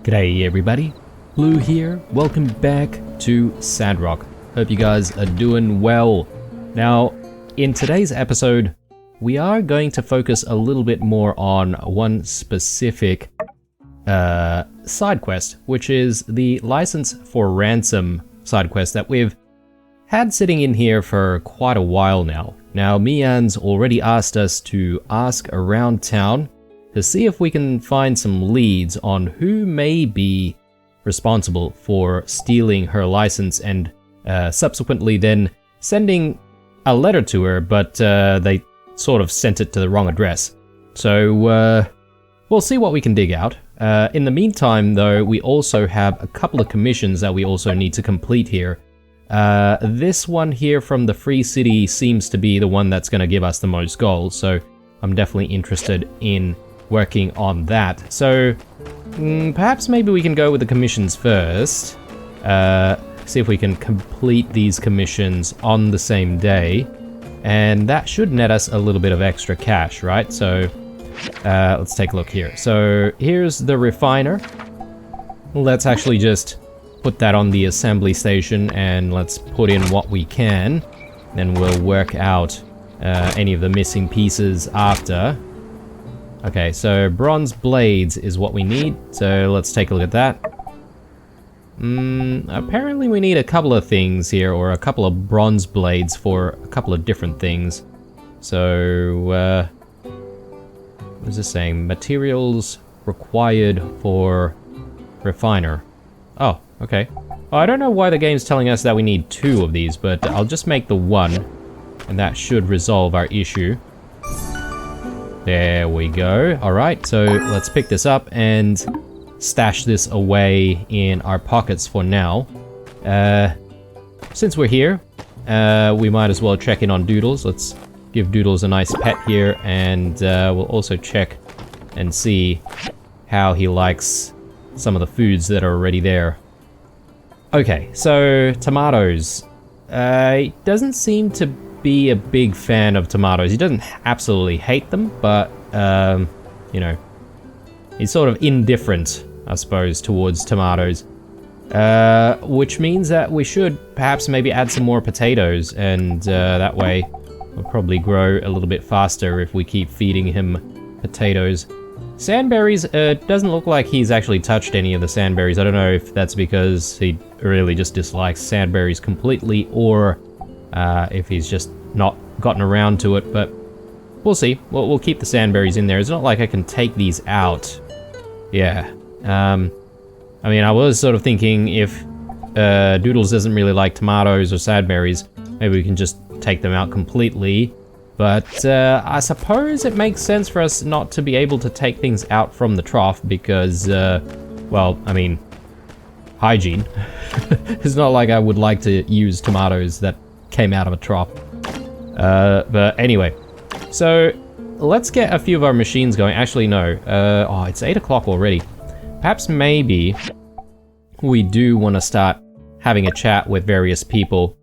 G'day everybody, Blue here, welcome back to Sandrock. Hope you guys are doing well. Now, in today's episode, we are going to focus a little bit more on one specific side quest, which is the License for Ransom side quest that we've had sitting in here for quite a while now. Now, Mian's already asked us to ask around town to see if we can find some leads on who may be responsible for stealing her license and subsequently then sending a letter to her, but they sort of sent it to the wrong address. So we'll see what we can dig out. In the meantime, though, we also have a couple of commissions that we also need to complete here. This one here from the Free City seems to be the one that's going to give us the most gold, so I'm definitely interested in working on that. So perhaps maybe we can go with the commissions first. See if we can complete these commissions on the same day, and that should net us a little bit of extra cash, right? So let's take a look here. So here's the refiner. Let's actually just put that on the assembly station and let's put in what we can. Then we'll work out any of the missing pieces after. Okay, so bronze blades is what we need, so let's take a look at that. Apparently we need a couple of things here, or a couple of bronze blades for a couple of different things. So, what is this saying? Materials required for refiner. Oh, okay. Well, I don't know why the game's telling us that we need 2 of these, but I'll just make the 1, and that should resolve our issue. There we go. Alright, so let's pick this up and stash this away in our pockets for now. Since we're here, we might as well check in on Doodles. Let's give Doodles a nice pet here, and we'll also check and see how he likes some of the foods that are already there. Okay, so tomatoes. He doesn't seem to be a big fan of tomatoes. He doesn't absolutely hate them, but you know, he's sort of indifferent, I suppose, towards tomatoes, which means that we should perhaps maybe add some more potatoes, and that way we'll probably grow a little bit faster if we keep feeding him potatoes. Sandberries, doesn't look like he's actually touched any of the sandberries. I don't know if that's because he really just dislikes sandberries completely, or if he's just not gotten around to it, but we'll see. We'll keep the sandberries in there. It's not like I can take these out. Yeah. I mean, I was sort of thinking if Doodles doesn't really like tomatoes or sandberries, maybe we can just take them out completely. But I suppose it makes sense for us not to be able to take things out from the trough because, well, I mean, hygiene. It's not like I would like to use tomatoes that came out of a trough. But anyway, so let's get a few of our machines going. Actually, no. Oh, it's 8 o'clock already. Perhaps maybe we do want to start having a chat with various people.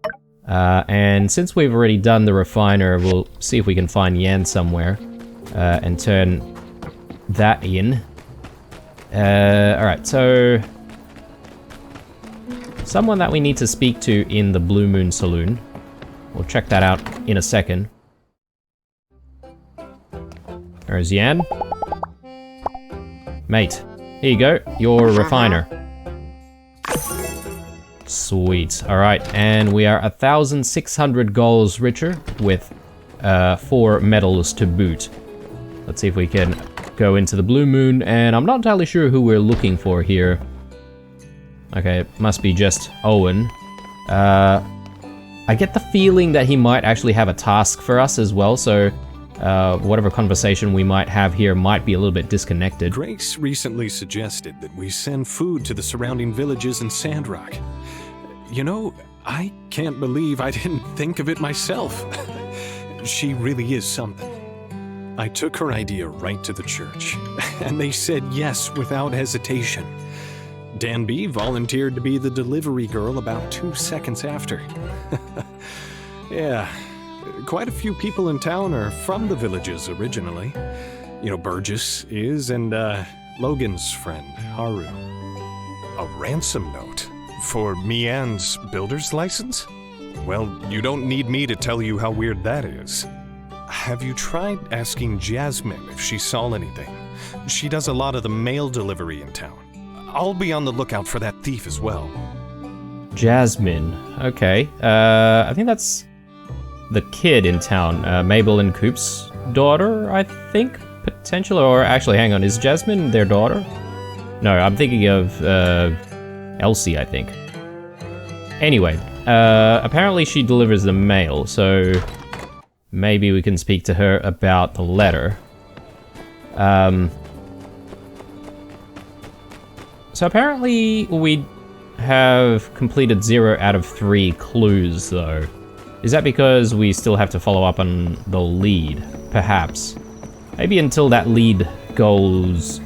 And since we've already done the refiner, we'll see if we can find Yan somewhere and turn that in. Alright, so someone that we need to speak to in the Blue Moon Saloon. We'll check that out in a second. There's Yan. Mate, here you go, your refiner. Sweet. Alright, and we are 1,600 goals richer with 4 medals to boot. Let's see if we can go into the Blue Moon, and I'm not entirely sure who we're looking for here. Okay, it must be just Owen. I get the feeling that he might actually have a task for us as well, so whatever conversation we might have here might be a little bit disconnected. Grace recently suggested that we send food to the surrounding villages in Sandrock. You know, I can't believe I didn't think of it myself. She really is something. I took her idea right to the church, and they said yes without hesitation. Danby volunteered to be the delivery girl about 2 seconds after. Yeah, quite a few people in town are from the villages originally. You know, Burgess is, and Logan's friend, Haru. A ransom note? For Mian's builder's license? Well, you don't need me to tell you how weird that is. Have you tried asking Jasmine if she saw anything? She does a lot of the mail delivery in town. I'll be on the lookout for that thief as well. Jasmine. Okay. I think that's the kid in town. Mabel and Coop's daughter, I think, potentially. Or actually, hang on. Is Jasmine their daughter? No, I'm thinking of Elsie, I think. Anyway, apparently she delivers the mail, so maybe we can speak to her about the letter. So apparently we have completed 0 out of 3 clues, though. Is that because we still have to follow up on the lead? Perhaps. Maybe until that lead goes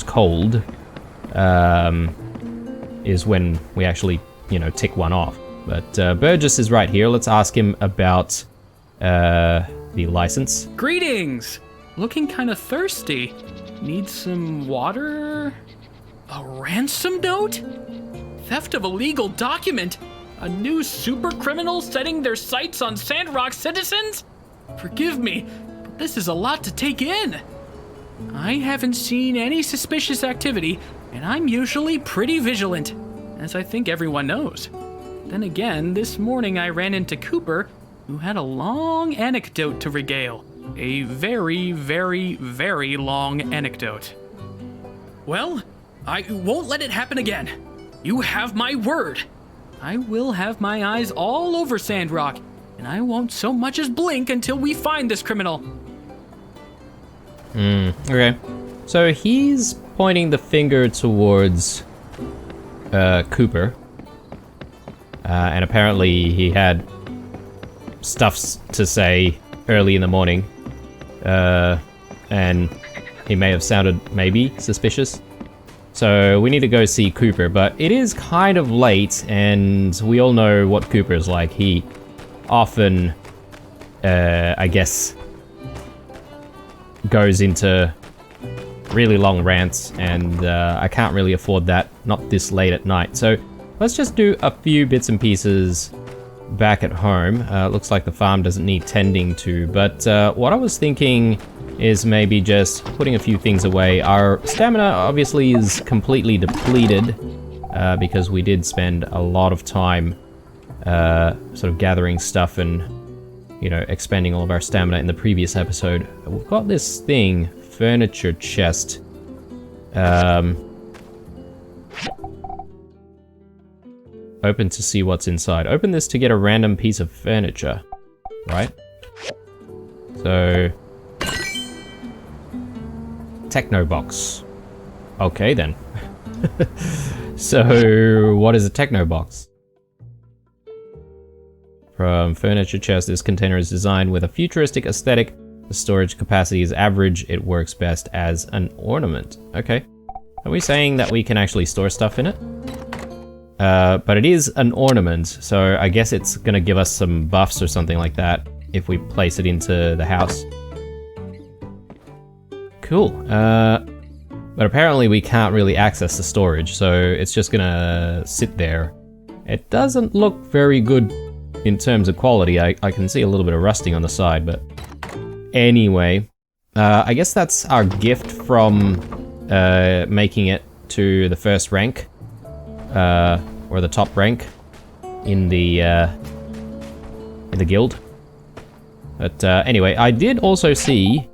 cold, is when we actually, tick one off. But Burgess is right here. Let's ask him about the license. Greetings! Looking kind of thirsty. Need some water? A ransom note? Theft of a legal document? A new super criminal setting their sights on Sandrock citizens? Forgive me, but this is a lot to take in. I haven't seen any suspicious activity, and I'm usually pretty vigilant, as I think everyone knows. Then again, this morning I ran into Cooper, who had a long anecdote to regale. A very, very, very long anecdote. Well, I won't let it happen again. You have my word. I will have my eyes all over Sandrock, and I won't so much as blink until we find this criminal. Okay. So he's pointing the finger towards Cooper. And apparently he had stuff to say early in the morning. And he may have sounded maybe suspicious. So we need to go see Cooper, but it is kind of late, and we all know what Cooper is like. He often, I guess, goes into really long rants, and I can't really afford that, not this late at night. So let's just do a few bits and pieces back at home. Looks like the farm doesn't need tending to, but what I was thinking is maybe just putting a few things away. Our stamina obviously is completely depleted because we did spend a lot of time sort of gathering stuff and, expending all of our stamina in the previous episode. We've got this thing, furniture chest. Open to see what's inside. Open this to get a random piece of furniture, right? So... Techno box. Okay then. So, what is a techno box? From furniture chest, this container is designed with a futuristic aesthetic. The storage capacity is average. It works best as an ornament. Okay. Are we saying that we can actually store stuff in it? But it is an ornament, so I guess it's gonna give us some buffs or something like that if we place it into the house. Cool. But apparently we can't really access the storage, so it's just gonna sit there. It doesn't look very good in terms of quality. I can see a little bit of rusting on the side, but anyway. I guess that's our gift from making it to the first rank. Or the top rank in the guild. But anyway, I did also see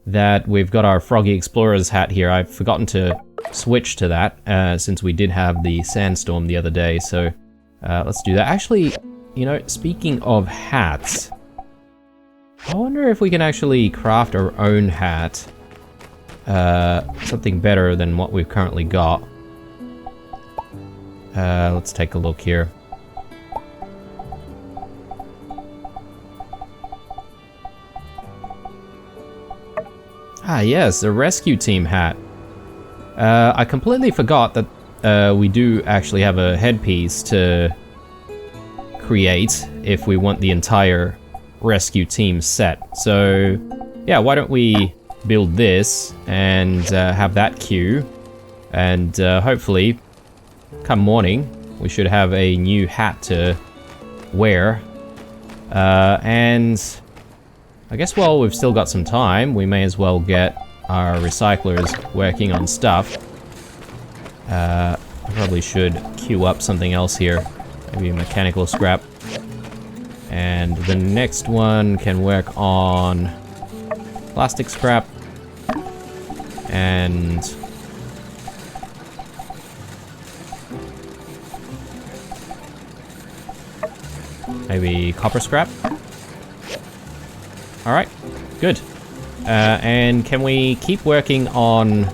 that we've got our Froggy Explorer's hat here. I've forgotten to switch to that since we did have the sandstorm the other day, so let's do that. Actually, speaking of hats, I wonder if we can actually craft our own hat. Something better than what we've currently got. Let's take a look here. Ah yes, a rescue team hat. I completely forgot that we do actually have a headpiece to create if we want the entire rescue team set. So yeah, why don't we build this and have that queue, and hopefully come morning, we should have a new hat to wear. And I guess while we've still got some time, we may as well get our recyclers working on stuff. I probably should queue up something else here. Maybe mechanical scrap. And the next one can work on plastic scrap. And maybe copper scrap. Alright, good. And can we keep working on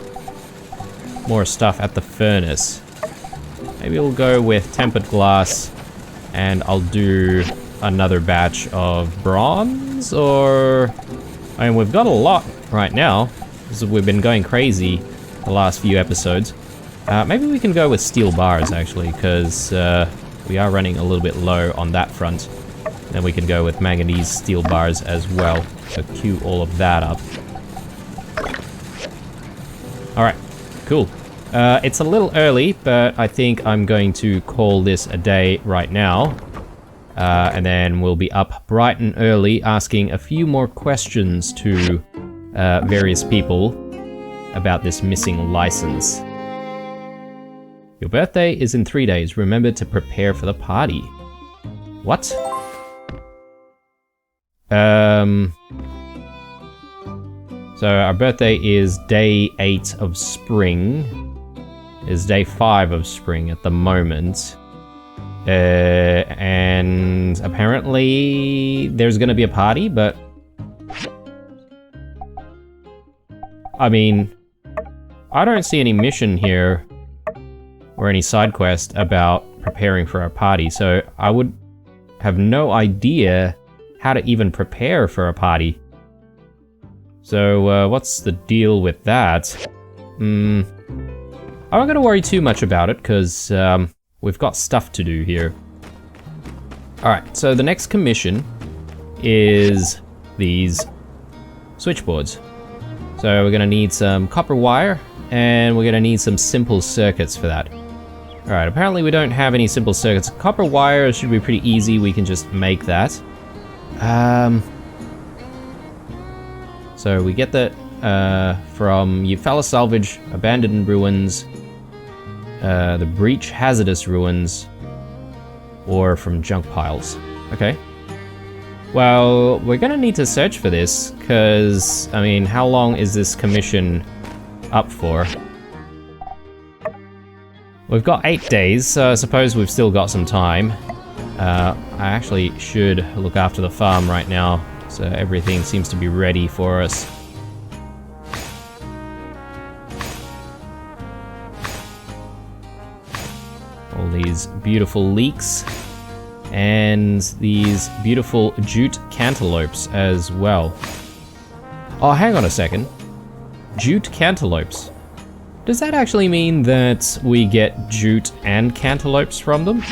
more stuff at the furnace? Maybe we'll go with tempered glass, and I'll do another batch of bronze, or... I mean, we've got a lot right now, because we've been going crazy the last few episodes. Maybe we can go with steel bars, actually, because we are running a little bit low on that front. Then we can go with manganese steel bars as well. So queue all of that up. Alright, cool. It's a little early, but I think I'm going to call this a day right now. And then we'll be up bright and early asking a few more questions to various people about this missing license. Your birthday is in 3 days. Remember to prepare for the party. What? So our birthday is day 8 of spring. Is day 5 of spring at the moment. And apparently there's gonna be a party, but... I mean, I don't see any mission here or any side quest about preparing for our party, so I would have no idea how to even prepare for a party. So, what's the deal with that? I'm not gonna worry too much about it, because we've got stuff to do here. Alright, so the next commission is these switchboards. So we're gonna need some copper wire, and we're gonna need some simple circuits for that. Alright, apparently we don't have any simple circuits. Copper wire should be pretty easy, we can just make that. So we get that from Eufaula Salvage, Abandoned Ruins, the Breach Hazardous Ruins, or from junk piles. Okay. Well, we're gonna need to search for this, because, I mean, how long is this commission up for? We've got 8 days, so I suppose we've still got some time. I actually should look after the farm right now, so everything seems to be ready for us. All these beautiful leeks, and these beautiful jute cantaloupes as well. Oh, hang on a second. Jute cantaloupes. Does that actually mean that we get jute and cantaloupes from them?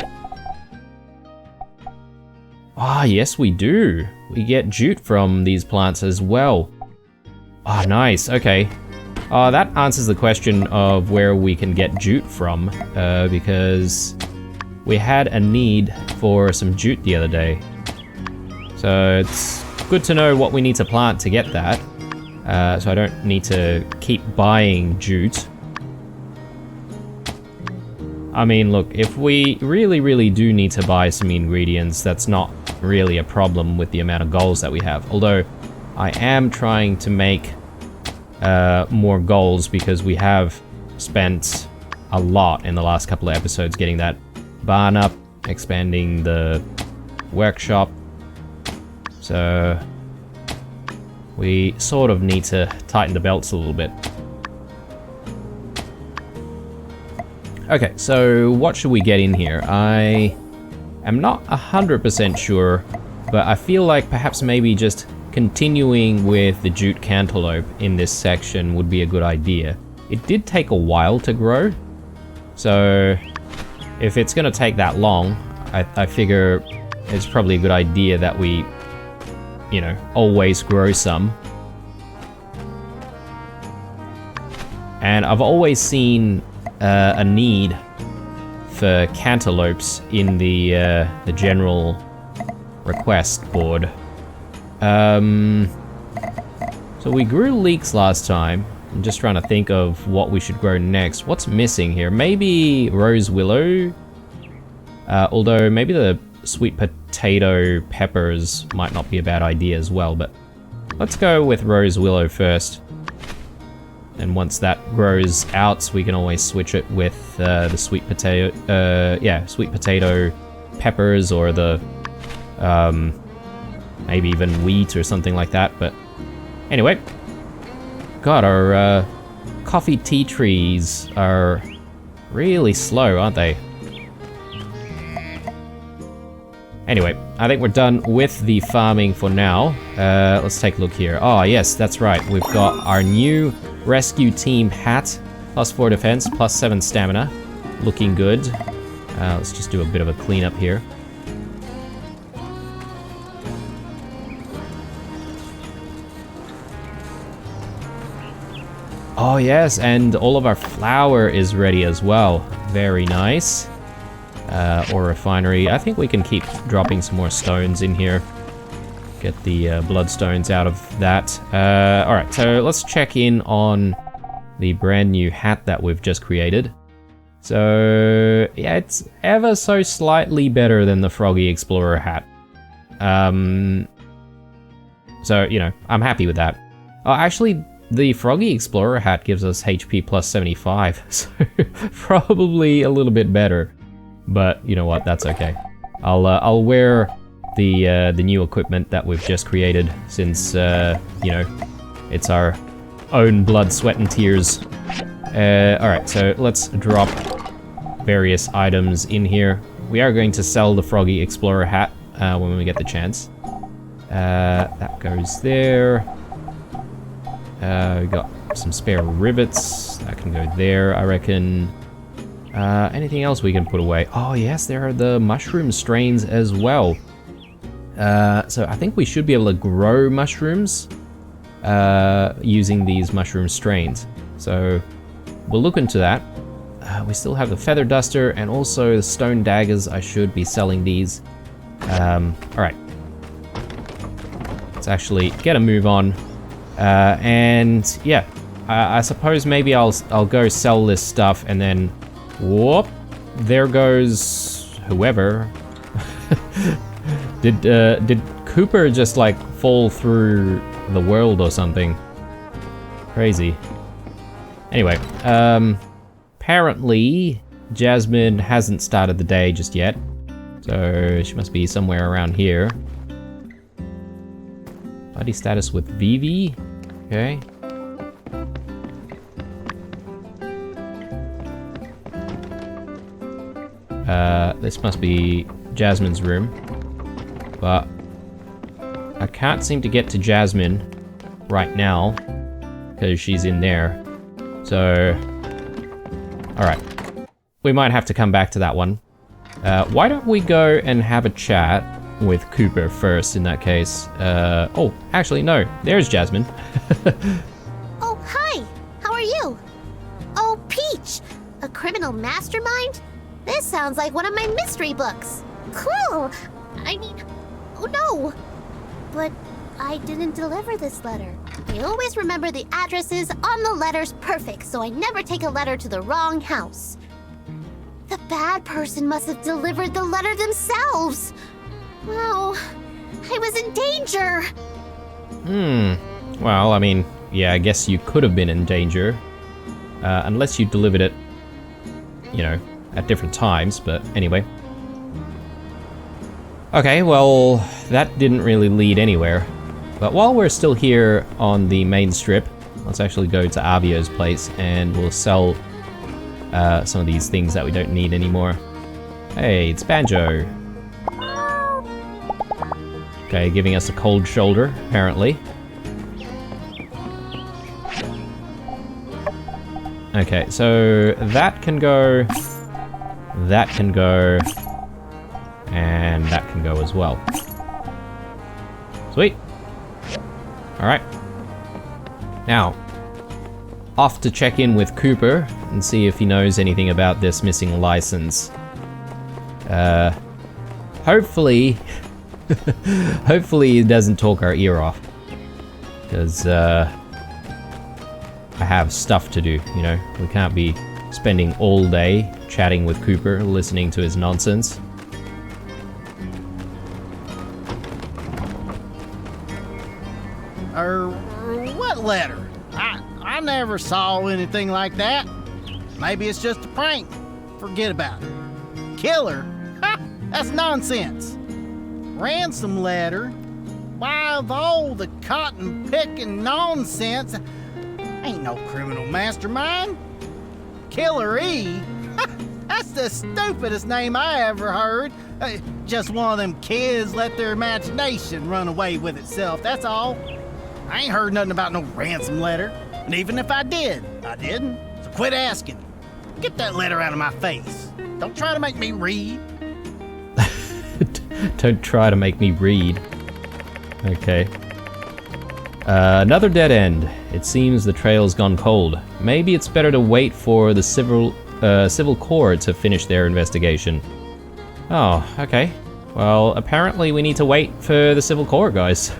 Ah, yes we do. We get jute from these plants as well. Ah, nice, okay. That answers the question of where we can get jute from, because we had a need for some jute the other day. So it's good to know what we need to plant to get that, so I don't need to keep buying jute. I mean, look, if we really do need to buy some ingredients, that's not really a problem with the amount of goals that we have. Although, I am trying to make more goals, because we have spent a lot in the last couple of episodes getting that barn up, expanding the workshop. So we sort of need to tighten the belts a little bit. Okay, so what should we get in here? I am not 100% sure, but I feel like perhaps maybe just continuing with the jute cantaloupe in this section would be a good idea. It did take a while to grow, so if it's gonna take that long, I figure it's probably a good idea that we, you know, always grow some. And I've always seen a need cantaloupes in the general request board. So we grew leeks last time. I'm just trying to think of what we should grow next. What's missing here? Maybe rose willow? Although maybe the sweet potato peppers might not be a bad idea as well, but let's go with rose willow first. And once that grows out, we can always switch it with the sweet potato, sweet potato peppers, or the maybe even wheat or something like that. But anyway, God, our coffee tea trees are really slow, aren't they? Anyway, I think we're done with the farming for now. Let's take a look here. Oh, yes, that's right. We've got our new rescue team hat. +4 defense, +7 stamina. Looking good. Let's just do a bit of a cleanup here. Oh, yes, and all of our flour is ready as well. Very nice. Or refinery. I think we can keep dropping some more stones in here. Get the bloodstones out of that. Alright, so let's check in on the brand new hat that we've just created. So, yeah, it's ever so slightly better than the Froggy Explorer hat. So, you know, I'm happy with that. Oh, actually, the Froggy Explorer hat gives us HP +75, so probably a little bit better. But you know what? That's okay. I'll wear the new equipment that we've just created, since you know, it's our own blood, sweat, and tears. All right, so let's drop various items in here. We are going to sell the Froggy Explorer hat when we get the chance. That goes there. We got some spare rivets that can go there, I reckon. Anything else we can put away? Oh yes, there are the mushroom strains as well. So I think we should be able to grow mushrooms using these mushroom strains. So we'll look into that. We still have the feather duster and also the stone daggers. I should be selling these. Alright. Let's actually get a move on. And yeah, I suppose maybe I'll go sell this stuff, and then whoop, there goes whoever. Did Cooper just like fall through the world or something? Crazy. Anyway, apparently Jasmine hasn't started the day just yet, so she must be somewhere around here. Buddy status with Vivi. Okay. This must be Jasmine's room, but I can't seem to get to Jasmine right now because she's in there. So, alright. We might have to come back to that one. Why don't we go and have a chat with Cooper first in that case. Oh, actually no, there's Jasmine. Oh, hi! How are you? Oh, Peach! A criminal mastermind? This sounds like one of my mystery books. Cool! I mean, oh no! But I didn't deliver this letter. I always remember the addresses on the letters perfect, so I never take a letter to the wrong house. The bad person must have delivered the letter themselves! Oh, I was in danger! Well, I mean, yeah, I guess you could have been in danger. Unless you delivered it, you know, at different times, but anyway. Okay, well, that didn't really lead anywhere. But while we're still here on the main strip, let's actually go to Avio's place and we'll sell some of these things that we don't need anymore. Hey, it's Banjo. Okay, giving us a cold shoulder, apparently. Okay, so that can go, that can go, and that can go as well. Sweet. Alright. Now, off to check in with Cooper and see if he knows anything about this missing license. Hopefully, hopefully it doesn't talk our ear off. Because, I have stuff to do, you know? We can't be spending all day chatting with Cooper, listening to his nonsense. What letter? I never saw anything like that. Maybe it's just a prank. Forget about it. Killer? Ha! That's nonsense. Ransom letter? Why, of all the cotton-picking nonsense, ain't no criminal mastermind. Killer E? That's the stupidest name I ever heard. Just one of them kids let their imagination run away with itself, that's all. I ain't heard nothing about no ransom letter. And even if I did, I didn't. So quit asking. Get that letter out of my face. Don't try to make me read. Don't try to make me read. Okay. Another dead end. It seems the trail's gone cold. Maybe it's better to wait for the civil court to finish their investigation. Oh, okay. Well, apparently we need to wait for the civil court, guys.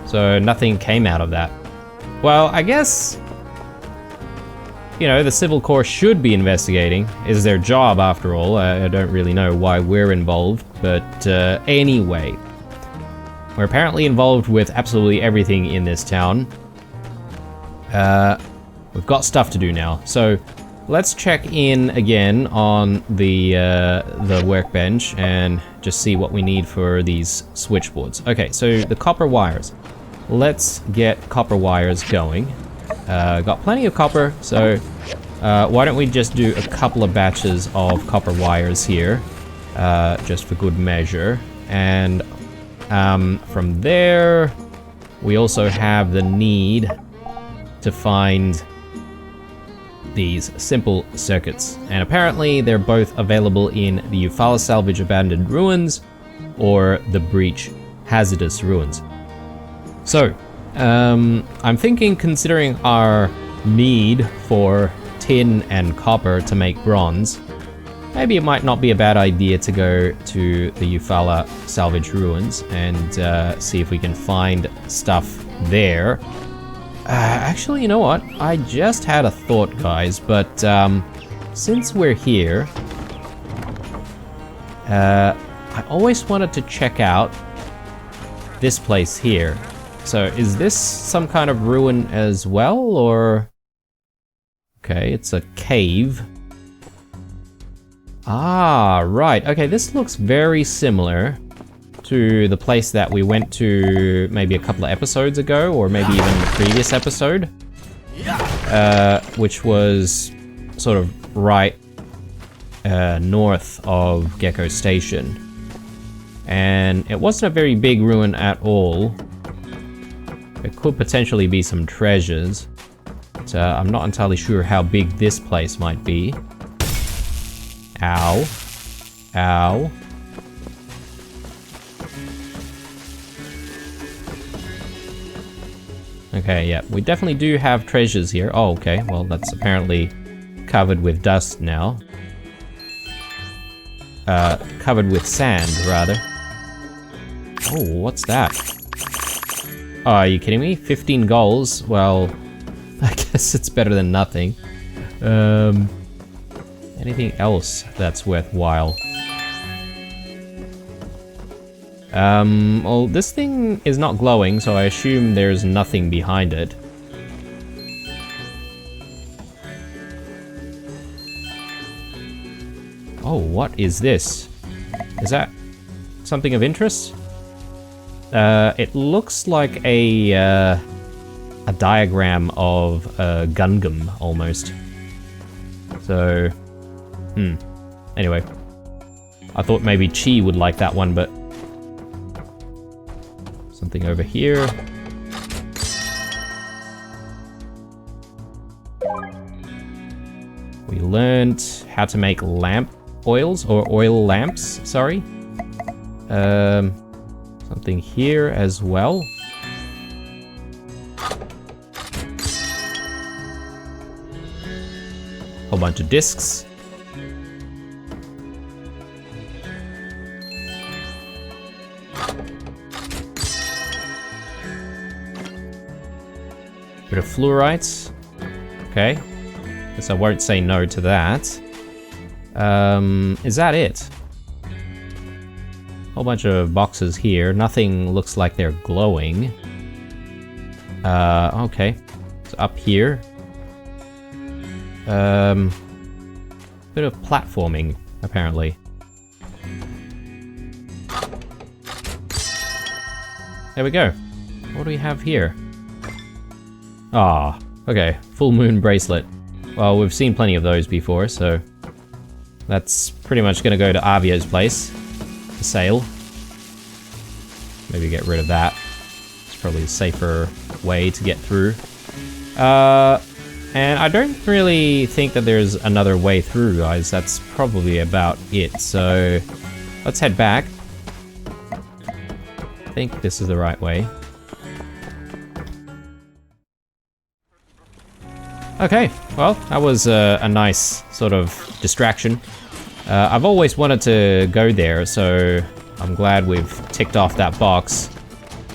So nothing came out of that. Well, I guess, you know, the civil court should be investigating. It's their job, after all. I don't really know why we're involved, but anyway. We're apparently involved with absolutely everything in this town. We've got stuff to do now, so let's check in again on the workbench and just see what we need for these switchboards. Okay, so the copper wires. Let's get copper wires going. Got plenty of copper, so why don't we just do a couple of batches of copper wires here, just for good measure. And from there, we also have the need to find these simple circuits, and apparently they're both available in the Eufaula Salvage Abandoned Ruins or the Breach Hazardous Ruins. So, I'm thinking, considering our need for tin and copper to make bronze, maybe it might not be a bad idea to go to the Eufaula Salvage Ruins and see if we can find stuff there. Actually, you know what? I just had a thought, guys, but since we're here, I always wanted to check out this place here. So is this some kind of ruin as well, or... Okay, it's a cave. Ah, right. Okay, this looks very similar to the place that we went to maybe a couple of episodes ago, or maybe even the previous episode, which was sort of right north of Gecko Station. And it wasn't a very big ruin at all. There could potentially be some treasures, but I'm not entirely sure how big this place might be. Ow. Ow. Okay, yeah, we definitely do have treasures here. Oh, okay, well, that's apparently covered with dust now. Covered with sand, rather. Oh, what's that? Oh, are you kidding me? 15 goals? Well, I guess it's better than nothing. Anything else that's worthwhile? Well, this thing is not glowing, so I assume there's nothing behind it. Oh, what is this? Is that something of interest? It looks like a diagram of a Gungam, almost. So, anyway. I thought maybe Chi would like that one, but... Something over here. We learned how to make lamp oils, or oil lamps, sorry. Something here as well. Whole bunch of discs. Bit of fluorite. Okay. Guess I won't say no to that. Is that it? Whole bunch of boxes here. Nothing looks like they're glowing. Okay. So up here. Bit of platforming, apparently. There we go. What do we have here? Ah, okay. Full moon bracelet. Well, we've seen plenty of those before, so that's pretty much gonna go to Avio's place for sale. Maybe get rid of that. It's probably a safer way to get through. And I don't really think that there's another way through, guys. That's probably about it. So let's head back. I think this is the right way. Okay, well, that was a nice sort of distraction. I've always wanted to go there, so I'm glad we've ticked off that box.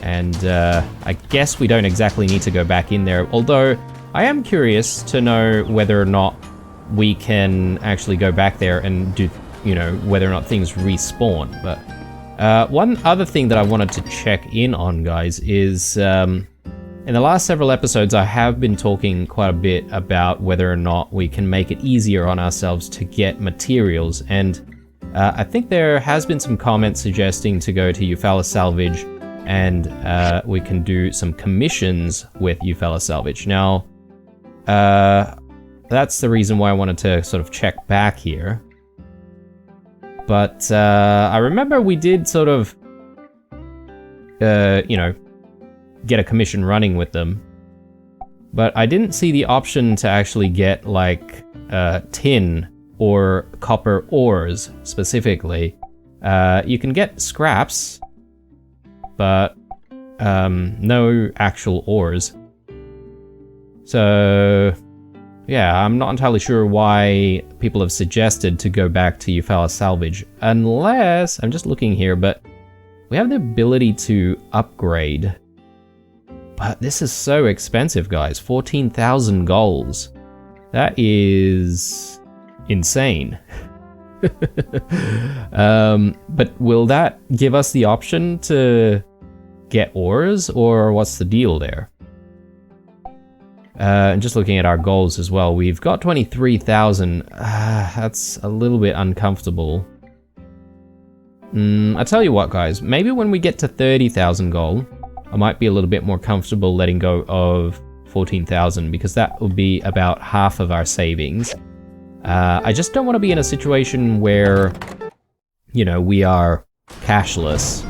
And I guess we don't exactly need to go back in there, although I am curious to know whether or not we can actually go back there and do, you know, whether or not things respawn. But one other thing that I wanted to check in on, guys, is in the last several episodes I have been talking quite a bit about whether or not we can make it easier on ourselves to get materials, and I think there has been some comments suggesting to go to Eufaula Salvage and we can do some commissions with Eufaula Salvage. Now, that's the reason why I wanted to sort of check back here. But I remember we did sort of, you know, get a commission running with them. But I didn't see the option to actually get like tin or copper ores specifically. You can get scraps, but no actual ores. So yeah, I'm not entirely sure why people have suggested to go back to Eufaula Salvage, unless, I'm just looking here, but we have the ability to upgrade. But this is so expensive, guys. 14,000 golds. That is insane. But will that give us the option to get ores, or what's the deal there? And just looking at our goals as well, we've got 23,000. That's a little bit uncomfortable. I tell you what, guys, maybe when we get to 30,000 gold, I might be a little bit more comfortable letting go of 14,000, because that would be about half of our savings. I just don't want to be in a situation where, you know, we are cashless,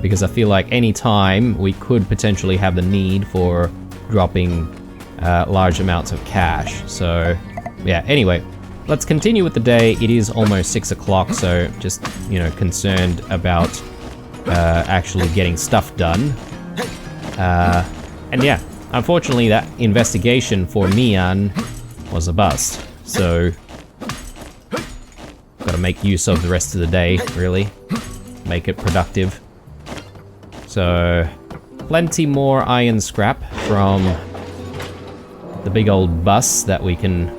because I feel like any time we could potentially have the need for dropping large amounts of cash. So yeah, anyway, let's continue with the day. It is almost 6 o'clock, so just, you know, concerned about actually getting stuff done. And yeah, unfortunately that investigation for Mian was a bust, so gotta make use of the rest of the day, really. Make it productive. So, plenty more iron scrap from the big old bus that we can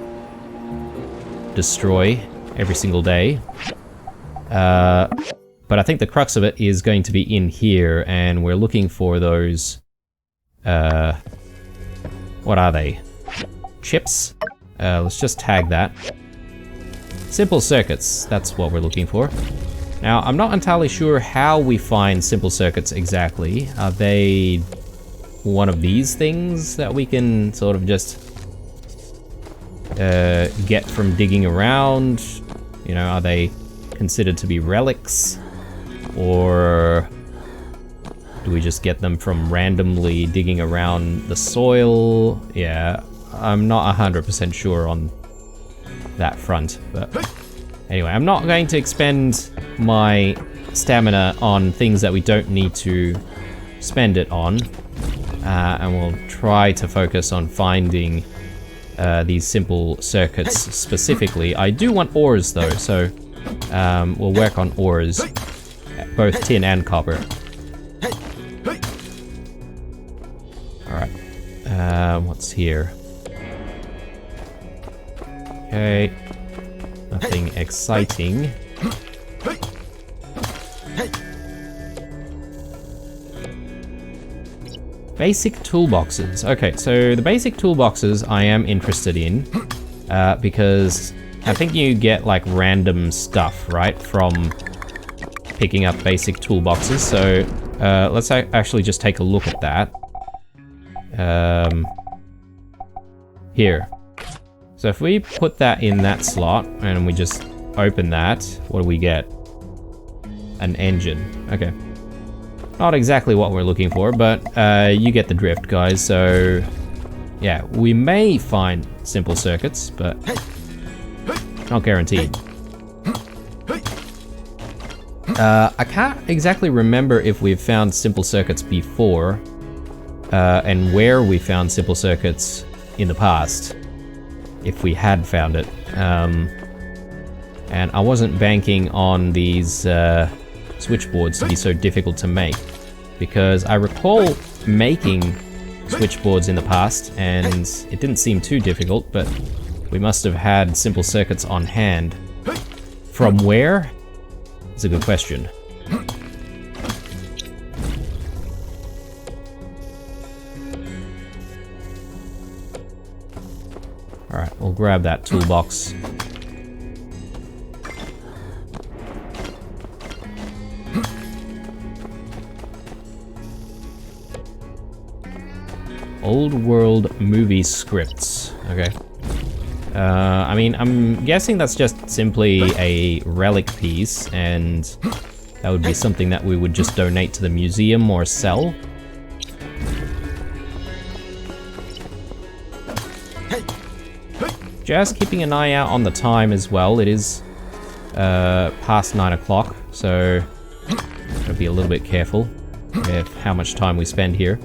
destroy every single day. But I think the crux of it is going to be in here, and we're looking for those, what are they? Chips? Let's just tag that. Simple circuits, that's what we're looking for. Now, I'm not entirely sure how we find simple circuits exactly. Are they one of these things that we can sort of just get from digging around? You know, are they considered to be relics? Or do we just get them from randomly digging around the soil? Yeah, I'm not 100% sure on that front, but anyway, I'm not going to expend my stamina on things that we don't need to spend it on, and we'll try to focus on finding these simple circuits specifically. I do want ores though, so we'll work on ores, both tin and copper. Alright, What's here? Okay. Nothing exciting. Basic toolboxes. Okay, so the basic toolboxes I am interested in because I think you get like random stuff, right, from picking up basic toolboxes. So let's actually just take a look at that. Here. So if we put that in that slot and we just open that, what do we get? An engine. Okay. Not exactly what we're looking for, but you get the drift, guys. So yeah, we may find simple circuits, but not guaranteed. I can't exactly remember if we've found simple circuits before and where we found simple circuits in the past, if we had found it. And I wasn't banking on these switchboards to be so difficult to make, because I recall making switchboards in the past and it didn't seem too difficult, but we must have had simple circuits on hand. From where? It's a good question. Alright, we'll grab that toolbox. Old world movie scripts. Okay. I mean, I'm guessing that's just simply a relic piece, and that would be something that we would just donate to the museum or sell. Just keeping an eye out on the time as well. It is past 9 o'clock, so gotta be a little bit careful with how much time we spend here.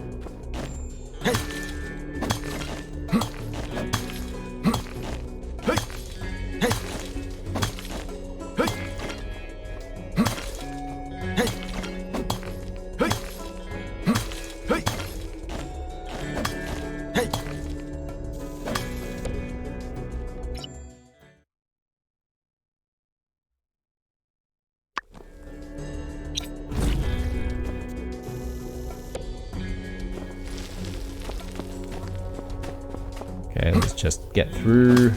Okay, let's just get through.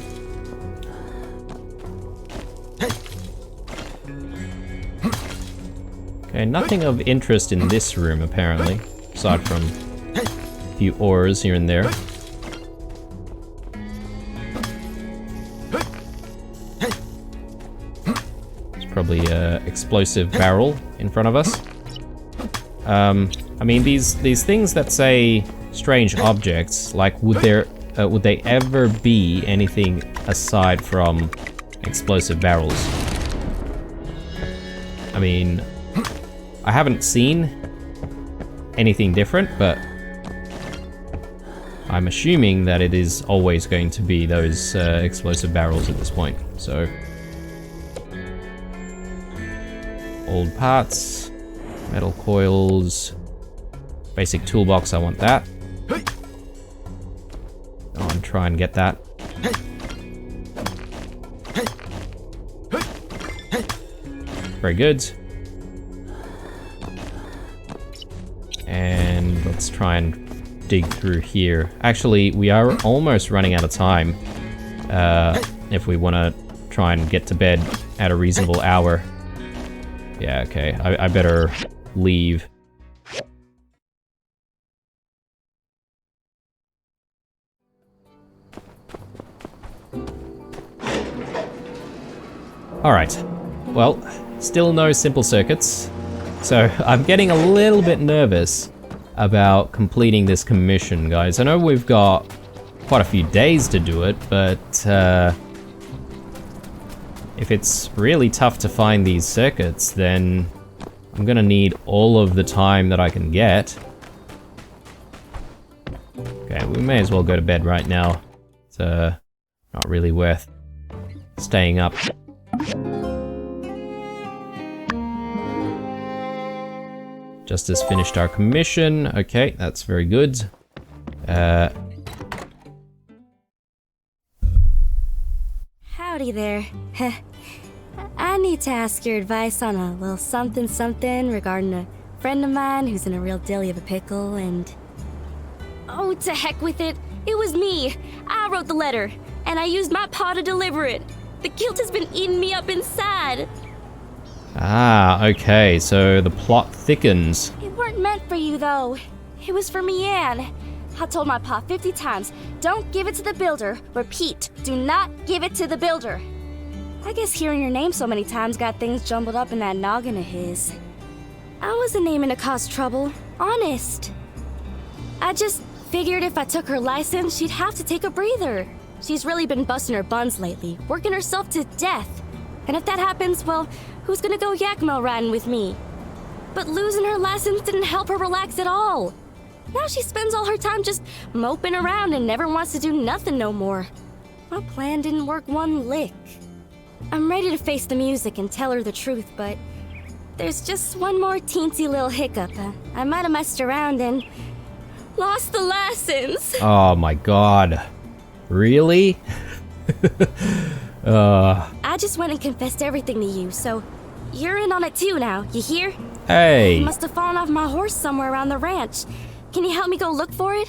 Okay, nothing of interest in this room apparently, aside from a few ores here and there. There's probably an explosive barrel in front of us. I mean, these things that say strange objects, like would they ever be anything aside from explosive barrels? I mean, I haven't seen anything different, but I'm assuming that it is always going to be those explosive barrels at this point, so. Old parts, metal coils, basic toolbox, I want that. Go on, try and get that. Very good. And let's try and dig through here. Actually, we are almost running out of time if we want to try and get to bed at a reasonable hour. Yeah, okay. I better leave. Alright. Well, still no simple circuits. So I'm getting a little bit nervous about completing this commission, guys. I know we've got quite a few days to do it, but if it's really tough to find these circuits, then I'm gonna need all of the time that I can get. Okay, we may as well go to bed right now. It's not really worth staying up. Justice finished our commission. Okay, that's very good. Howdy there. I need to ask your advice on a little something regarding a friend of mine who's in a real dilly of a pickle and... Oh, to heck with it. It was me. I wrote the letter, and I used my paw to deliver it. The guilt has been eating me up inside. Ah, okay, so the plot thickens. It weren't meant for you, though. It was for me, Anne. I told my pa 50 times, don't give it to the builder. Repeat, do not give it to the builder. I guess hearing your name so many times got things jumbled up in that noggin of his. I wasn't aiming to cause trouble, honest. I just figured if I took her license, she'd have to take a breather. She's really been busting her buns lately, working herself to death. And if that happens, well, who's gonna go Yakimo riding with me? But losing her license didn't help her relax at all. Now she spends all her time just moping around and never wants to do nothing no more. My plan didn't work one lick. I'm ready to face the music and tell her the truth, but there's just one more teensy little hiccup. I might have messed around and lost the license. Oh my god. Really? I just went and confessed everything to you, so you're in on it too now, you hear? Hey. Must have fallen off my horse somewhere around the ranch. Can you help me go look for it?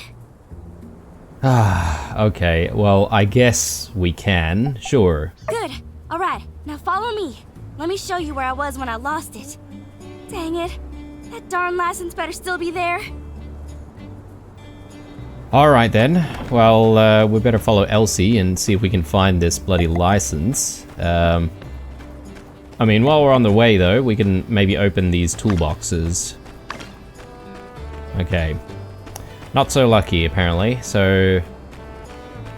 Okay, well, I guess we can. Sure. Good. All right, now follow me. Let me show you where I was when I lost it. Dang it. That darn license better still be there. Alright then. Well, we better follow Elsie and see if we can find this bloody license. I mean, while we're on the way though, we can maybe open these toolboxes. Okay. Not so lucky, apparently. So,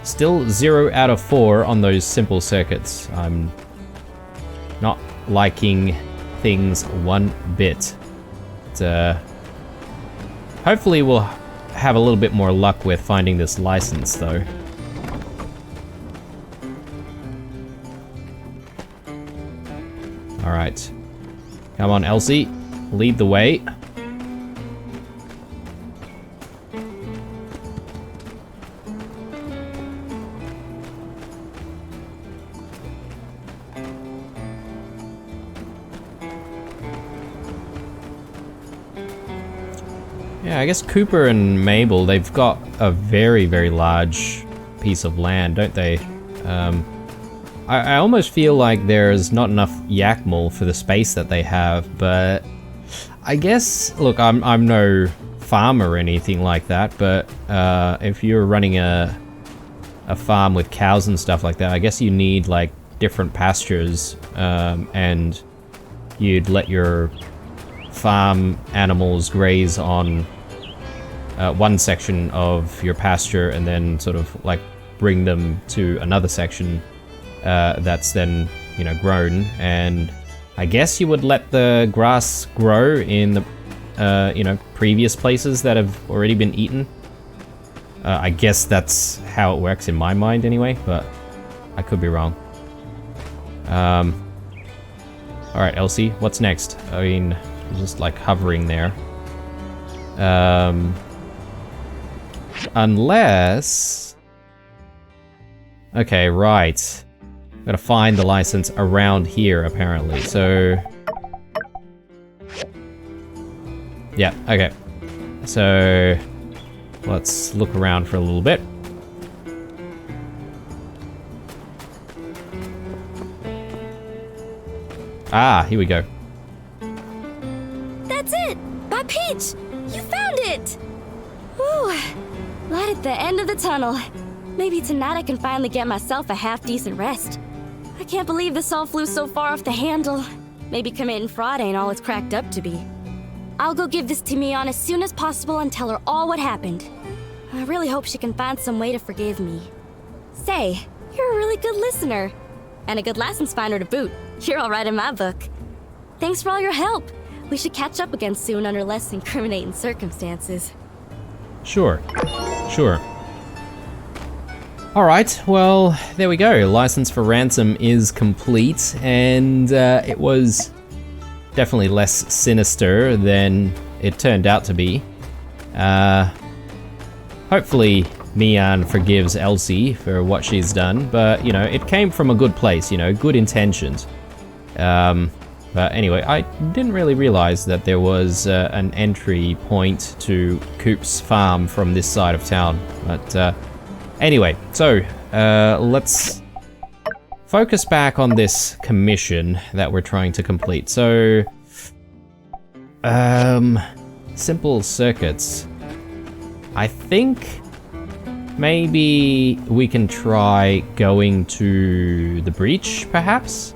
still 0 out of 4 on those simple circuits. I'm not liking things one bit. But, hopefully we'll have a little bit more luck with finding this license, though. Alright. Come on, Elsie. Lead the way. Yeah, I guess Cooper and Mabel, they've got a very, very large piece of land, don't they? I almost feel like there's not enough Yakmul for the space that they have, but I guess, look, I'm no farmer or anything like that, but if you're running a farm with cows and stuff like that, I guess you need like different pastures, and you'd let your farm animals graze on one section of your pasture and then sort of like bring them to another section that's then, you know, grown, and I guess you would let the grass grow in the, you know, previous places that have already been eaten. I guess that's how it works in my mind anyway, but I could be wrong. Alright, Elsie, what's next? I mean, just like hovering there. Unless... Okay, right. Gotta find the license around here, apparently, so... Yeah, okay. So... let's look around for a little bit. Ah, here we go. That's it! By Peach! You found it! Whew. Light at the end of the tunnel. Maybe tonight I can finally get myself a half-decent rest. I can't believe this all flew so far off the handle. Maybe committing fraud ain't all it's cracked up to be. I'll go give this to Mion as soon as possible and tell her all what happened. I really hope she can find some way to forgive me. Say, you're a really good listener. And a good license finder to boot. You're all right in my book. Thanks for all your help. We should catch up again soon under less incriminating circumstances. Sure. Sure. Alright, well, there we go. License for Ransom is complete, and it was definitely less sinister than it turned out to be. Hopefully Mian forgives Elsie for what she's done, but, you know, it came from a good place, you know, good intentions. But anyway, I didn't really realize that there was an entry point to Coop's farm from this side of town. But anyway, so let's focus back on this commission that we're trying to complete. So, simple circuits. I think maybe we can try going to the breach, perhaps?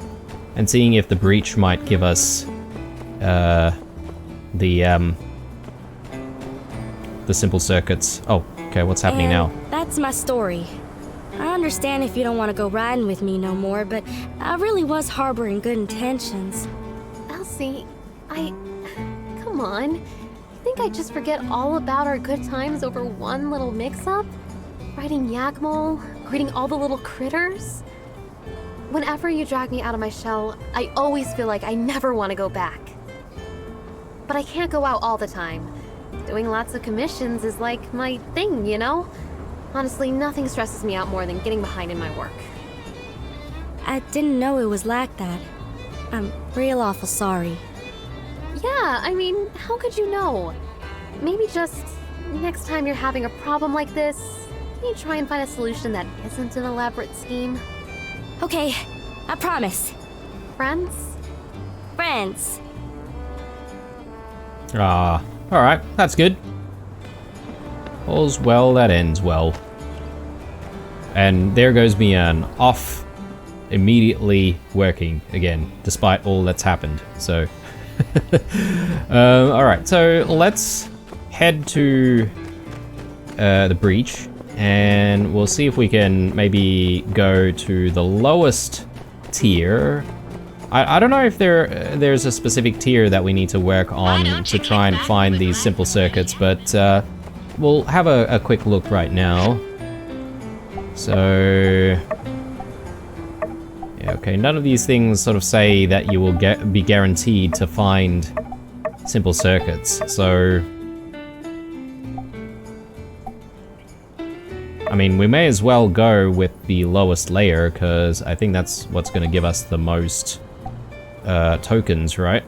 And seeing if the breach might give us the simple circuits. Oh, okay, what's happening now? That's my story. I understand if you don't want to go riding with me no more, but I really was harboring good intentions. Elsie, come on. You think I'd just forget all about our good times over one little mix-up? Riding Yakmol, greeting all the little critters? Whenever you drag me out of my shell, I always feel like I never want to go back. But I can't go out all the time. Doing lots of commissions is like my thing, you know? Honestly, nothing stresses me out more than getting behind in my work. I didn't know it was like that. I'm real awful sorry. Yeah, I mean, how could you know? Maybe just next time you're having a problem like this, can you try and find a solution that isn't an elaborate scheme? Okay, I promise. Friends? Friends. Ah, alright, that's good. All's well that ends well. And there goes Mian, off, immediately working again, despite all that's happened, so... alright, so let's head to the breach, and we'll see if we can maybe go to the lowest tier. I don't know if there's a specific tier that we need to work on to try and find these simple circuits, but we'll have a quick look right now. So... yeah, okay, none of these things sort of say that you will be guaranteed to find simple circuits, so... I mean, we may as well go with the lowest layer, because I think that's what's going to give us the most tokens, right?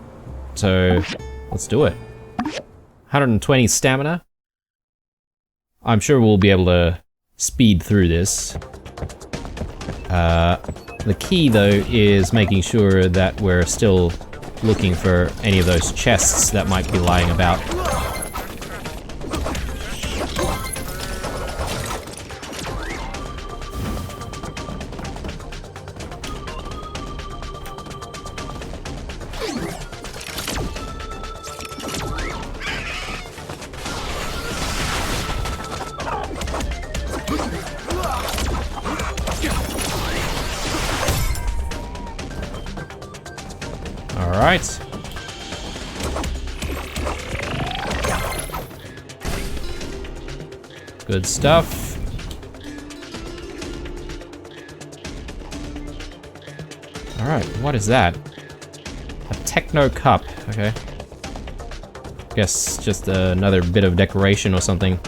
So, let's do it. 120 stamina. I'm sure we'll be able to speed through this. The key, though, is making sure that we're still looking for any of those chests that might be lying about. Alright. Good stuff. Alright, what is that? A techno cup, okay. Guess just another bit of decoration or something.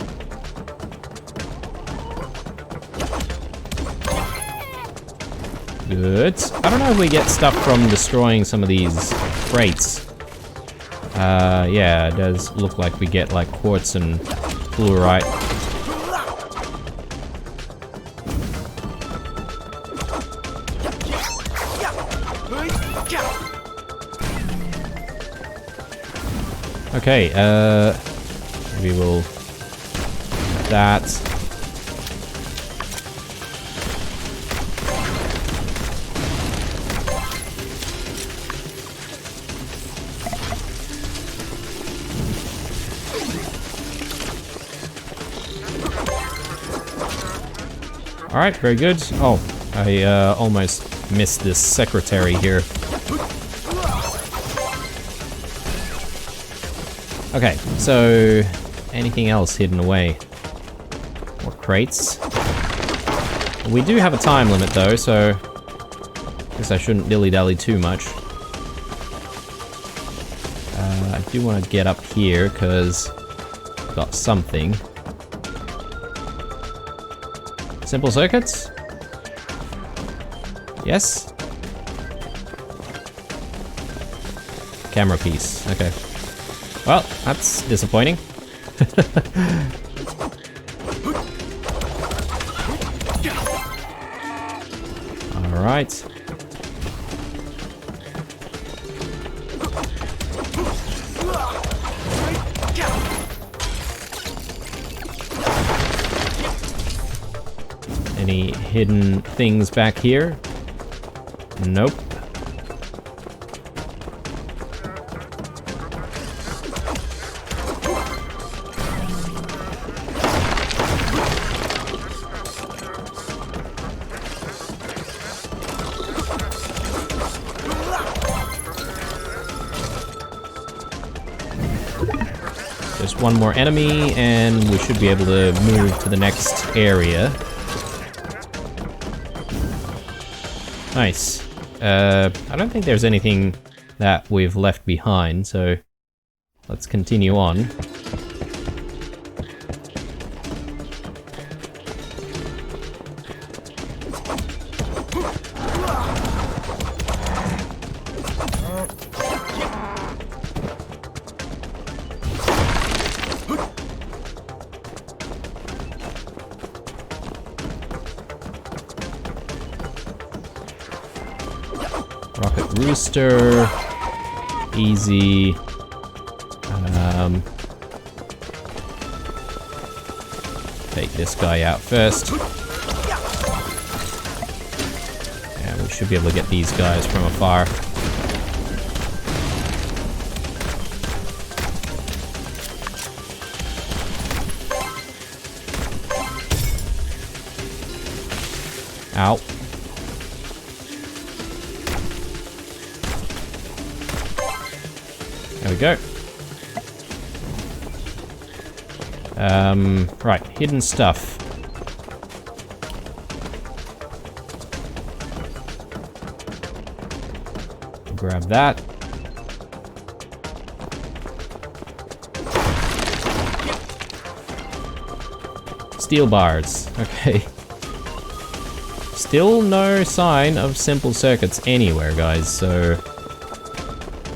Good. I don't know if we get stuff from destroying some of these crates. Yeah, it does look like we get like quartz and fluorite. Okay, maybe we'll... that. Alright, very good. Oh, I almost missed this secretary here. Okay, so anything else hidden away? More crates? We do have a time limit though, so I guess I shouldn't dilly-dally too much. I do want to get up here because I've got something. Simple circuits? Yes? Camera piece, okay. Well, that's disappointing. Alright. Any hidden things back here? Nope. Just one more enemy, and we should be able to move to the next area. Nice. I don't think there's anything that we've left behind, so let's continue on. Rocket Rooster, easy. Take this guy out first. And we should be able to get these guys from afar. Ow. There we go. Right, hidden stuff. Grab that. Steel bars. Okay. Still no sign of simple circuits anywhere, guys, so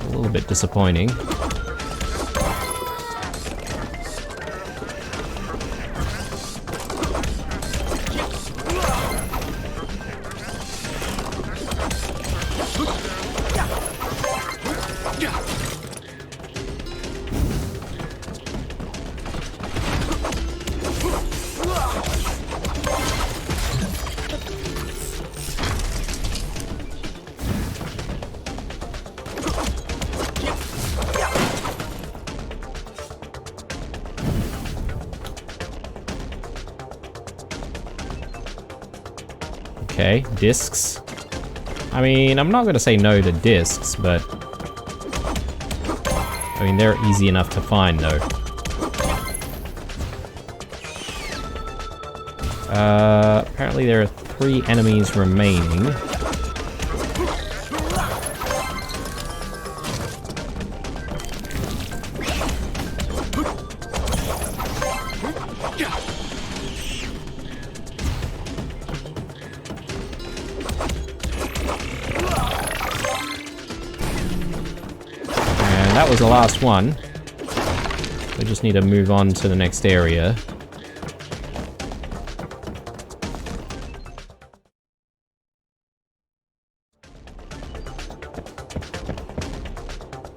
a little bit disappointing. Okay, discs. I mean, I'm not gonna say no to discs, but I mean, they're easy enough to find, though. Apparently there are 3 enemies remaining. That was the last one. We just need to move on to the next area.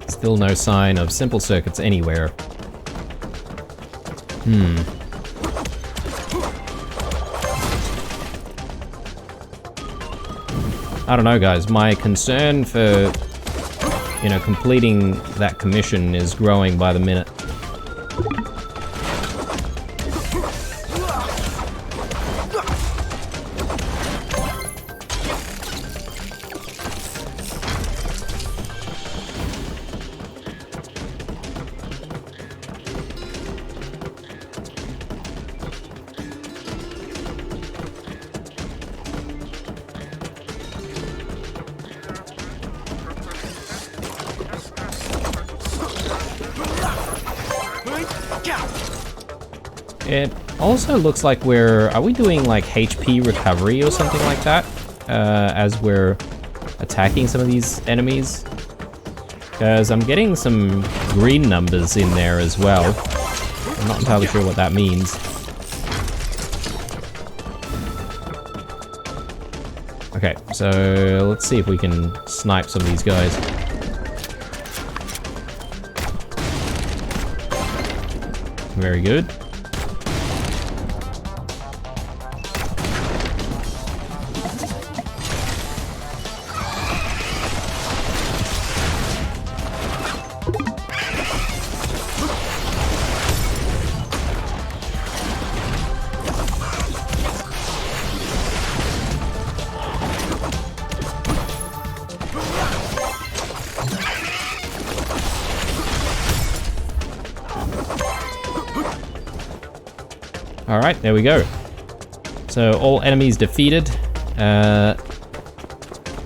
Still no sign of simple circuits anywhere. I don't know, guys. My concern for, you know, completing that commission is growing by the minute. It also looks like are we doing like HP recovery or something like that? As we're attacking some of these enemies? Because I'm getting some green numbers in there as well. I'm not entirely sure what that means. Okay, so let's see if we can snipe some of these guys. Very good. Alright, there we go. So all enemies defeated.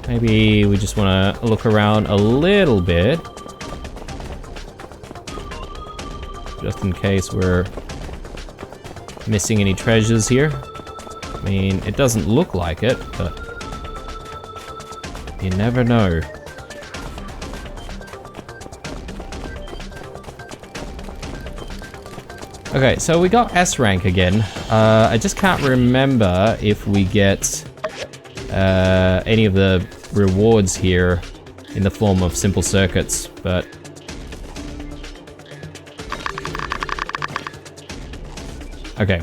Maybe we just want to look around a little bit. Just in case we're missing any treasures here. I mean, it doesn't look like it, but you never know. Okay, so we got S rank again. I just can't remember if we get any of the rewards here in the form of simple circuits, but okay,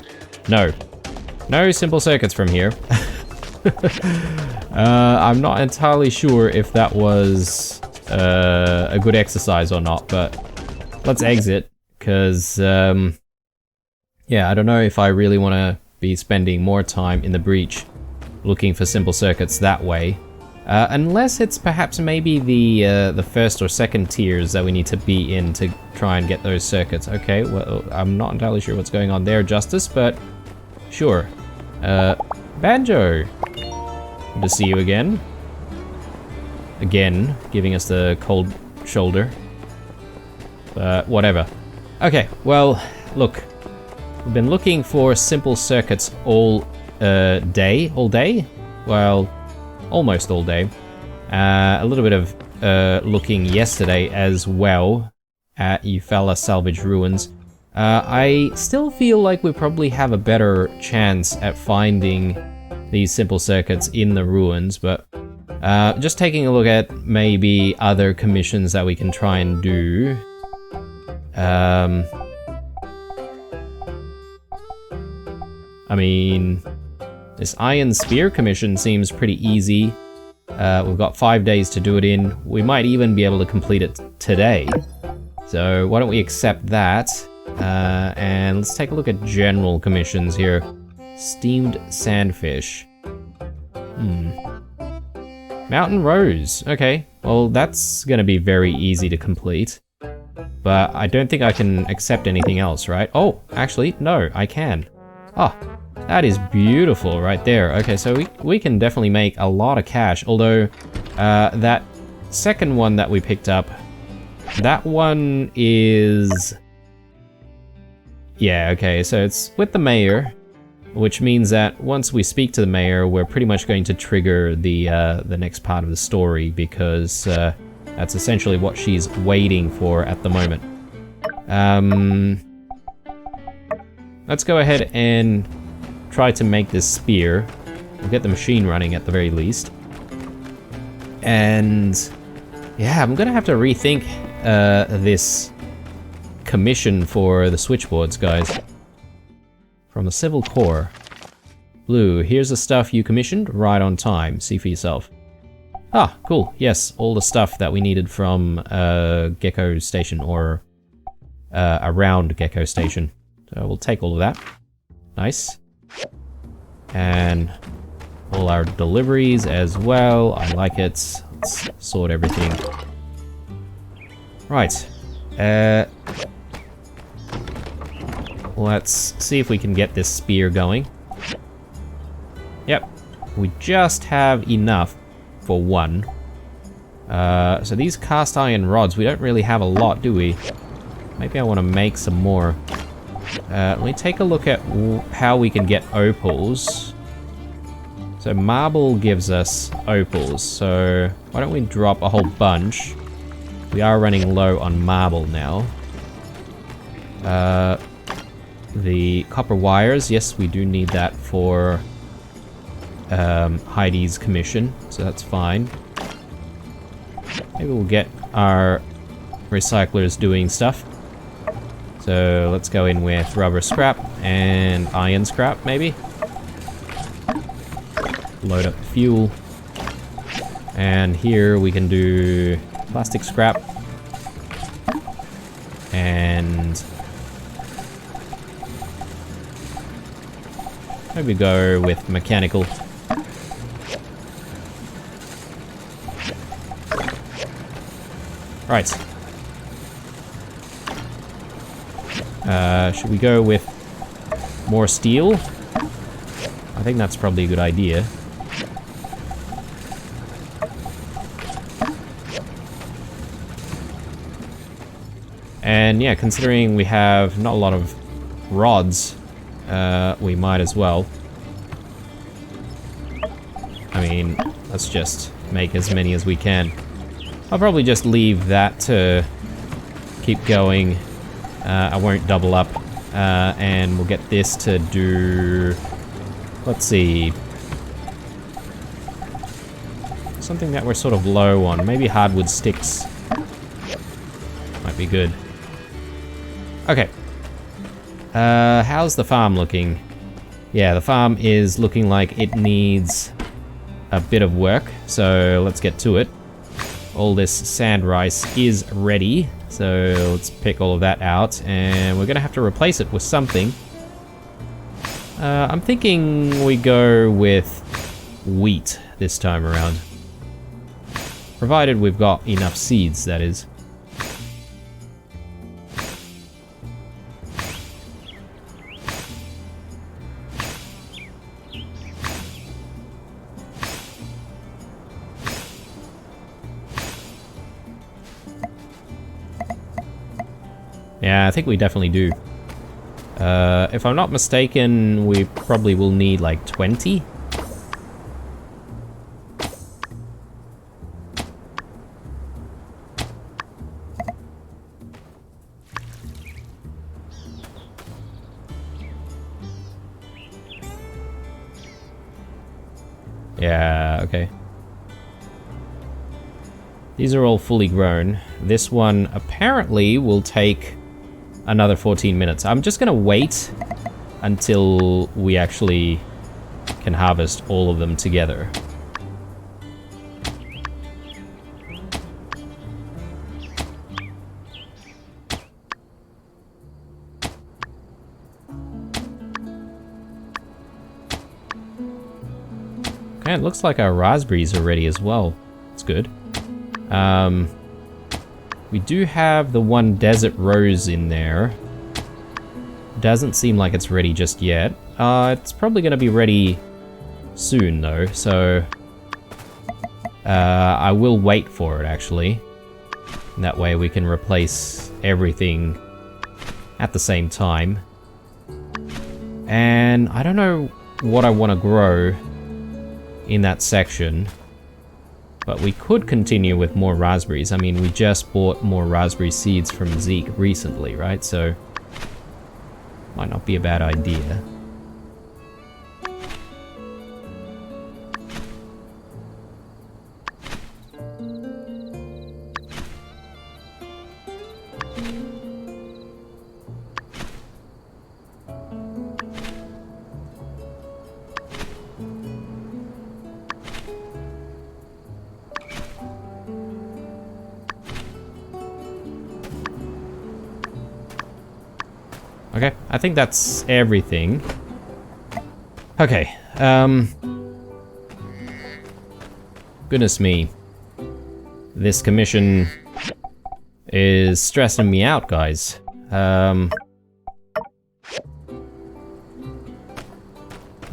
no simple circuits from here. I'm not entirely sure if that was a good exercise or not, but let's exit, because yeah, I don't know if I really want to be spending more time in the breach looking for simple circuits that way. Unless it's perhaps maybe the first or second tiers that we need to be in to try and get those circuits. Okay, well, I'm not entirely sure what's going on there, Justice, but sure. Banjo! Good to see you again. Again, giving us the cold shoulder. But whatever. Okay, well, look. We've been looking for simple circuits all day? Well, almost all day. A little bit of looking yesterday as well at Eufaula Salvage Ruins. I still feel like we probably have a better chance at finding these simple circuits in the ruins, but just taking a look at maybe other commissions that we can try and do. I mean, this Iron Spear commission seems pretty easy. We've got 5 days to do it in. We might even be able to complete it today. So why don't we accept that? And let's take a look at general commissions here. Steamed Sandfish. Mountain Rose. Okay, well that's gonna be very easy to complete. But I don't think I can accept anything else, right? Oh, actually, no, I can. Oh, that is beautiful right there. Okay, so we can definitely make a lot of cash, although that second one that we picked up, that one is... Yeah, okay, so it's with the mayor, which means that once we speak to the mayor, we're pretty much going to trigger the next part of the story, because that's essentially what she's waiting for at the moment. Let's go ahead and try to make this spear. We'll get the machine running at the very least. And yeah, I'm gonna have to rethink this commission for the switchboards, guys. From the Civil Corps. Blue, here's the stuff you commissioned right on time. See for yourself. Ah, cool. Yes, all the stuff that we needed from Gecko Station, or around Gecko Station. So we'll take all of that. Nice. And all our deliveries as well. I like it. Let's sort everything. Right. Let's see if we can get this spear going. Yep. We just have enough for one. So these cast iron rods, we don't really have a lot, do we? Maybe I want to make some more. Let me take a look at how we can get opals. So marble gives us opals, so why don't we drop a whole bunch? We are running low on marble now. The copper wires, yes, we do need that for Heidi's commission, so that's fine. Maybe we'll get our recyclers doing stuff. So let's go in with rubber scrap and iron scrap, maybe. Load up fuel. And here we can do plastic scrap. And maybe go with mechanical. Right. Should we go with more steel? I think that's probably a good idea. And yeah, considering we have not a lot of rods, we might as well. I mean, let's just make as many as we can. I'll probably just leave that to keep going. I won't double up. And we'll get this to do... Let's see. Something that we're sort of low on. Maybe hardwood sticks. Might be good. Okay. How's the farm looking? Yeah, the farm is looking like it needs a bit of work, so let's get to it. All this sand rice is ready, so let's pick all of that out, and we're gonna have to replace it with something. I'm thinking we go with wheat this time around. Provided we've got enough seeds, that is. Yeah, I think we definitely do. If I'm not mistaken, we probably will need like 20. Yeah, okay. These are all fully grown. This one apparently will take another 14 minutes. I'm just gonna wait until we actually can harvest all of them together. Okay, it looks like our raspberries are ready as well. It's good. We do have the one desert rose in there. Doesn't seem like it's ready just yet. It's probably going to be ready soon though, so I will wait for it actually. That way we can replace everything at the same time. And I don't know what I want to grow in that section. But we could continue with more raspberries. I mean, we just bought more raspberry seeds from Zeke recently, right? So, might not be a bad idea. Okay, I think that's everything. Okay, goodness me. This commission is stressing me out, guys. Let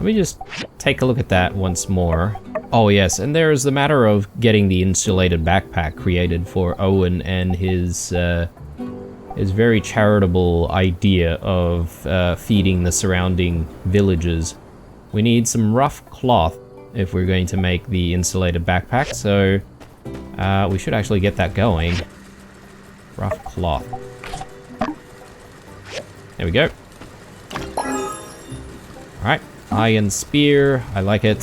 me just take a look at that once more. Oh yes, and there's the matter of getting the insulated backpack created for Owen and his his very charitable idea of feeding the surrounding villages. We need some rough cloth if we're going to make the insulated backpack, so we should actually get that going. Rough cloth. There we go. Alright, iron spear, I like it.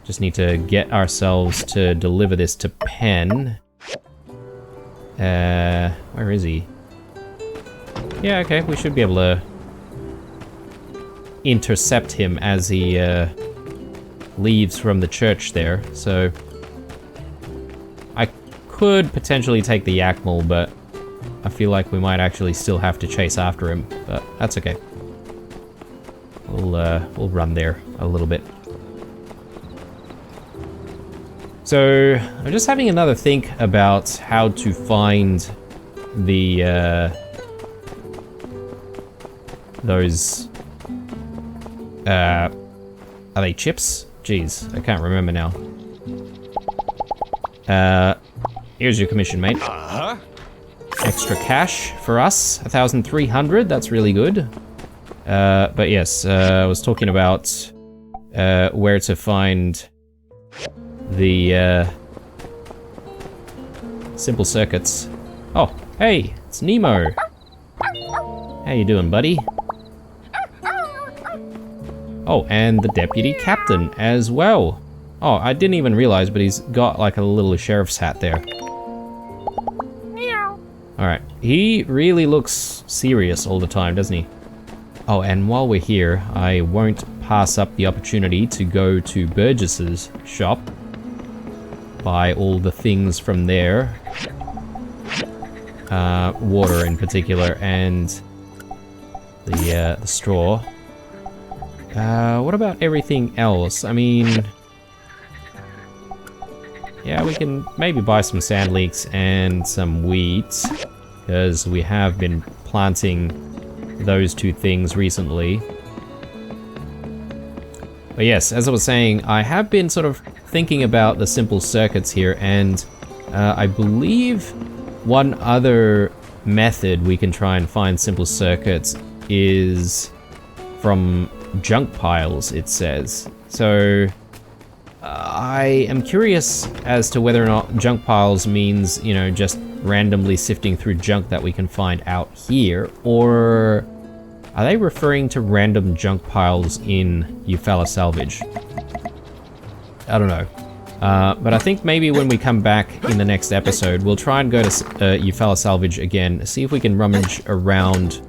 Just need to get ourselves to deliver this to Penn. Where is he? Yeah, okay, we should be able to intercept him as he leaves from the church there, so I could potentially take the Yakmel, but I feel like we might actually still have to chase after him, but that's okay. We'll run there a little bit. So I'm just having another think about how to find the those are they chips? Jeez, I can't remember now. Here's your commission, mate. Extra cash for us, 1,300. That's really good. But yes, I was talking about where to find the simple circuits. Oh, hey, it's Nemo. How you doing, buddy? Oh, and the deputy captain as well. Oh, I didn't even realize, but he's got like a little sheriff's hat there. Alright, he really looks serious all the time, doesn't he? Oh, and while we're here, I won't pass up the opportunity to go to Burgess's shop. Buy all the things from there. Water in particular, and the straw. What about everything else? I mean, yeah, we can maybe buy some sand leeks and some wheat, because we have been planting those two things recently. But yes, as I was saying, I have been sort of thinking about the simple circuits here, and I believe one other method we can try and find simple circuits is from junk piles, it says. So I am curious as to whether or not junk piles means, you know, just randomly sifting through junk that we can find out here, or are they referring to random junk piles in Eufaula Salvage? I don't know. But I think maybe when we come back in the next episode, we'll try and go to Eufaula Salvage again, see if we can rummage around,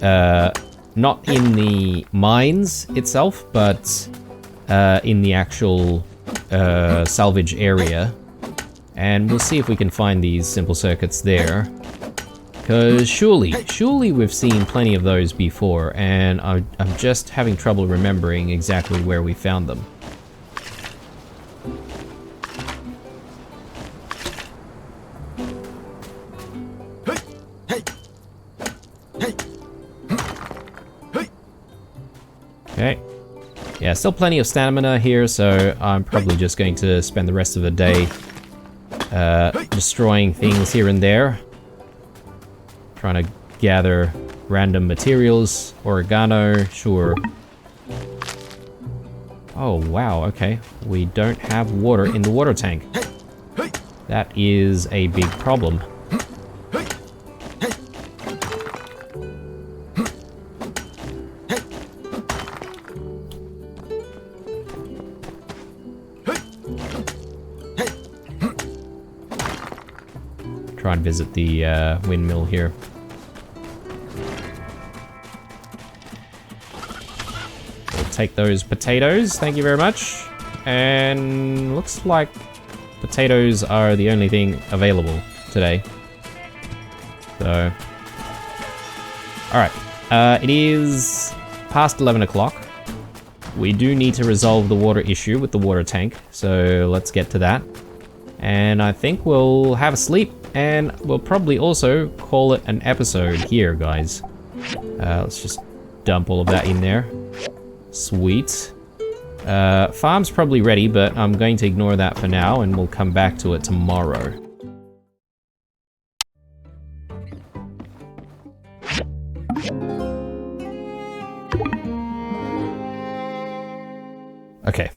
not in the mines itself, but in the actual salvage area. And we'll see if we can find these simple circuits there. Because surely we've seen plenty of those before, and I'm just having trouble remembering exactly where we found them. Okay. Yeah, still plenty of stamina here, so I'm probably just going to spend the rest of the day destroying things here and there. Trying to gather random materials, oregano, sure. Oh, wow, okay. We don't have water in the water tank. That is a big problem. Try and visit the windmill here. We'll take those potatoes, thank you very much. And looks like potatoes are the only thing available today. So, alright, it is past 11 o'clock. We do need to resolve the water issue with the water tank, so let's get to that. And I think we'll have a sleep, and we'll probably also call it an episode here, guys. Let's just dump all of that in there. Sweet. Farm's probably ready, but I'm going to ignore that for now, and we'll come back to it tomorrow. Okay.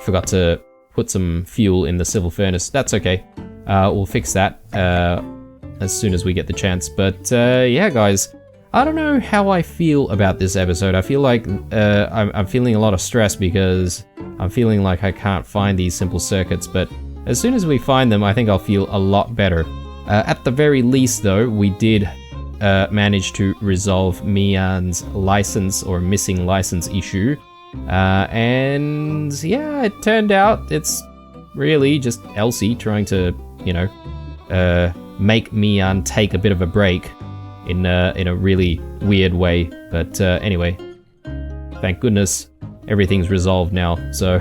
Forgot to put some fuel in the civil furnace. That's okay. We'll fix that as soon as we get the chance. But yeah, guys, I don't know how I feel about this episode. I feel like I'm feeling a lot of stress because I'm feeling like I can't find these simple circuits. But as soon as we find them, I think I'll feel a lot better. At the very least, though, we did manage to resolve Mian's license or missing license issue. And yeah, it turned out it's really just Elsie trying to, you know, make Mian take a bit of a break in a really weird way. But anyway, thank goodness everything's resolved now. So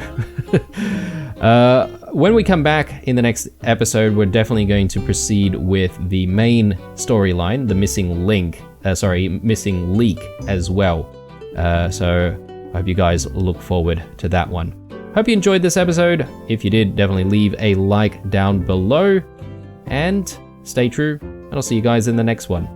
when we come back in the next episode, we're definitely going to proceed with the main storyline, the missing missing leak as well. So I hope you guys look forward to that one. Hope you enjoyed this episode. If you did, definitely leave a like down below and stay true, and I'll see you guys in the next one.